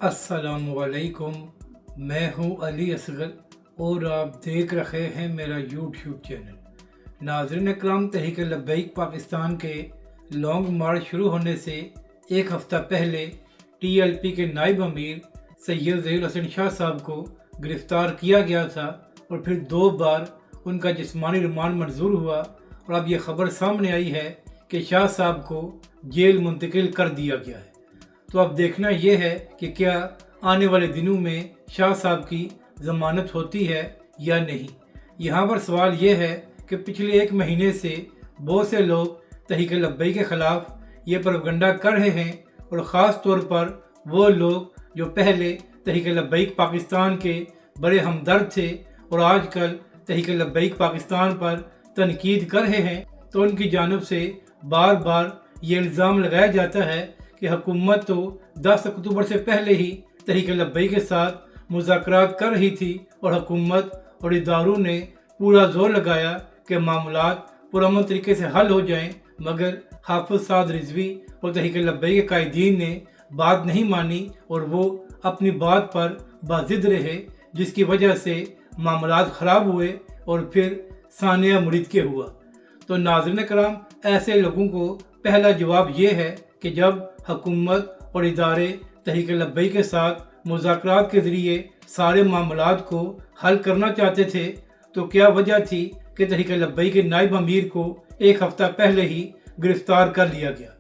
अस्सलामुअलैकुम। मैं हूं अली असगर और आप देख रहे हैं मेरा यूट्यूब चैनल। नाज़रीन इकराम, तहरीक लब्बैक पाकिस्तान के लॉन्ग मार्च शुरू होने से एक हफ़्ता पहले TLP के नायब अमीर सैयद ज़हीर हसन शाह साहब को गिरफ़्तार किया गया था और फिर 2 बार उनका जिस्मानी रिमांड मंजूर हुआ और अब ये ख़बर सामने आई है कि शाह साहब को जेल मुंतकिल कर दिया गया है। तो अब देखना यह है कि क्या आने वाले दिनों में शाह साहब की ज़मानत होती है या नहीं। यहाँ पर सवाल यह है कि पिछले 1 महीने से बहुत से लोग तहरीक लब्बैक के ख़िलाफ़ ये प्रोपगंडा कर रहे हैं और ख़ास तौर पर वो लोग जो पहले तहरीक लब्बैक पाकिस्तान के बड़े हमदर्द थे और आजकल तहरीक लब्बैक पाकिस्तान पर तनकीद कर रहे हैं, तो उनकी जानिब से बार बार ये इल्ज़ाम लगाया जाता है कि हुकूमत तो 10 अक्टूबर से पहले ही तहरीक लब्बैक के साथ मुज़ाकरात कर रही थी और हुकूमत और इदारों ने पूरा जोर लगाया कि मामलात पुरअमन तरीके से हल हो जाएं, मगर हाफिज़ साद रिजवी और तहरीक लब्बैक के कायदीन ने बात नहीं मानी और वो अपनी बात पर बाजिद रहे, जिसकी वजह से मामलात ख़राब हुए और फिर सानिया मुरीद के हुआ। तो नाज़रीन कराम, ऐसे लोगों को पहला जवाब ये है कि जब हुकूमत और इदारे तहरीक लब्बैक के साथ मुज़ाकरात के ज़रिए सारे मामलात को हल करना चाहते थे, तो क्या वजह थी कि तहरीक लब्बैक के नायब अमीर को एक हफ़्ता पहले ही गिरफ़्तार कर लिया गया।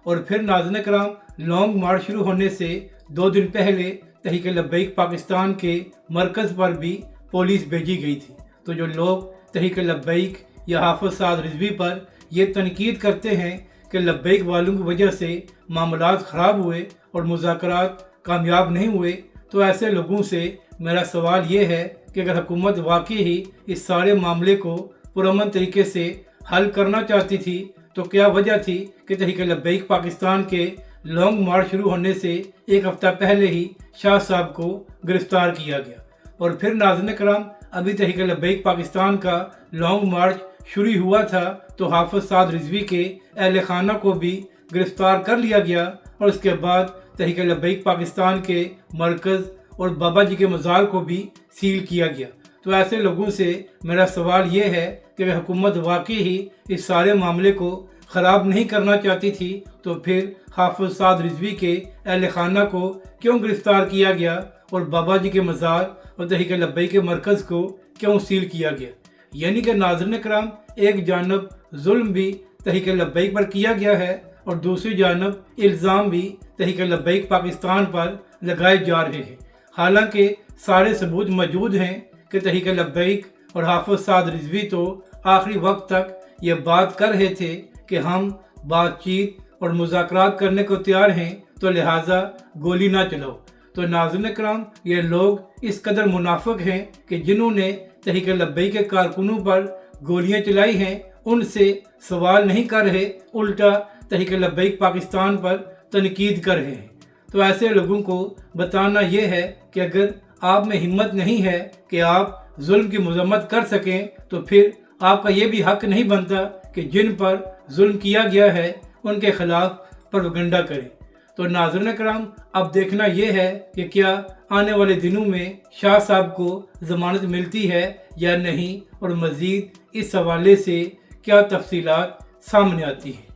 और फिर नाज़रीन कराम, लॉन्ग मार्च शुरू होने से 2 दिन पहले तहरीक लब्बैक पाकिस्तान के मरकज़ पर भी पुलिस भेजी गई थी। तो जो लोग तहरीक लब्बैक या हाफिज़ साद रिजवी पर यह तनकीद करते हैं कि लब्बैक वालों की वजह से मामलात ख़राब हुए और मुज़ाकरात कामयाब नहीं हुए, तो ऐसे लोगों से मेरा सवाल ये है कि अगर हुकूमत वाकई ही इस सारे मामले को पुरअमन तरीके से हल करना चाहती थी, तो क्या वजह थी कि तहरीक लब्बैक पाकिस्तान के लॉन्ग मार्च शुरू होने से एक हफ़्ता पहले ही शाह साहब को गिरफ़्तार किया गया। और फिर नाज़रीन कराम, अभी तहरीक लब्बैक पाकिस्तान का लॉन्ग मार्च शुरू हुआ था तो हाफिज़ साद रिजवी के अहल खाना को भी गिरफ़्तार कर लिया गया और उसके बाद तहरीक लब्बैक पाकिस्तान के मरकज़ और बाबा जी के मज़ार को भी सील किया गया। तो ऐसे लोगों से मेरा सवाल ये है कि अगर हुकूमत वाकई ही इस सारे मामले को ख़राब नहीं करना चाहती थी, तो फिर हाफिज़ साद रिजवी के अहल खाना को क्यों गिरफ़्तार किया गया और बाबा जी के मज़ार और तहरीक लब्बैक के मरकज़ को क्यों सील किया गया। यानी कि नाज़रीन कराम, एक जानब जुल्म भी तहरीक लब्बैक पर किया गया है और दूसरी जानब इल्ज़ाम भी तहरीक लब्बैक पाकिस्तान पर लगाए जा रहे हैं। हालांकि सारे सबूत मौजूद हैं कि तहरीक लब्बैक और हाफिज़ साद रिजवी तो आखिरी वक्त तक ये बात कर रहे थे कि हम बातचीत और मुज़ाकरात करने को तैयार हैं, तो लिहाजा गोली ना चलाओ। तो नाज़रीन कराम, ये लोग इस कदर मुनाफिक हैं कि जिन्होंने तहरीक लब्बैक के कारकुनों पर गोलियां चलाई हैं, उनसे सवाल नहीं कर रहे, उल्टा तहरीक लब्बैक पाकिस्तान पर तनकीद कर रहे हैं। तो ऐसे लोगों को बताना यह है कि अगर आप में हिम्मत नहीं है कि आप जुल्म की मज़म्मत कर सकें, तो फिर आपका ये भी हक नहीं बनता कि जिन पर जुल्म किया गया है उनके खिलाफ प्रोपगंडा करें। तो नाज़रीन कराम, अब देखना यह है कि क्या आने वाले दिनों में शाह साहब को ज़मानत मिलती है या नहीं और मज़ीद इस हवाले से क्या तफसीलात सामने आती हैं।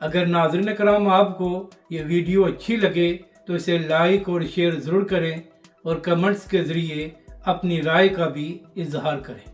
अगर नाज़रीन कराम आपको ये वीडियो अच्छी लगे तो इसे लाइक और शेयर ज़रूर करें और कमेंट्स के ज़रिए अपनी राय का भी इजहार करें।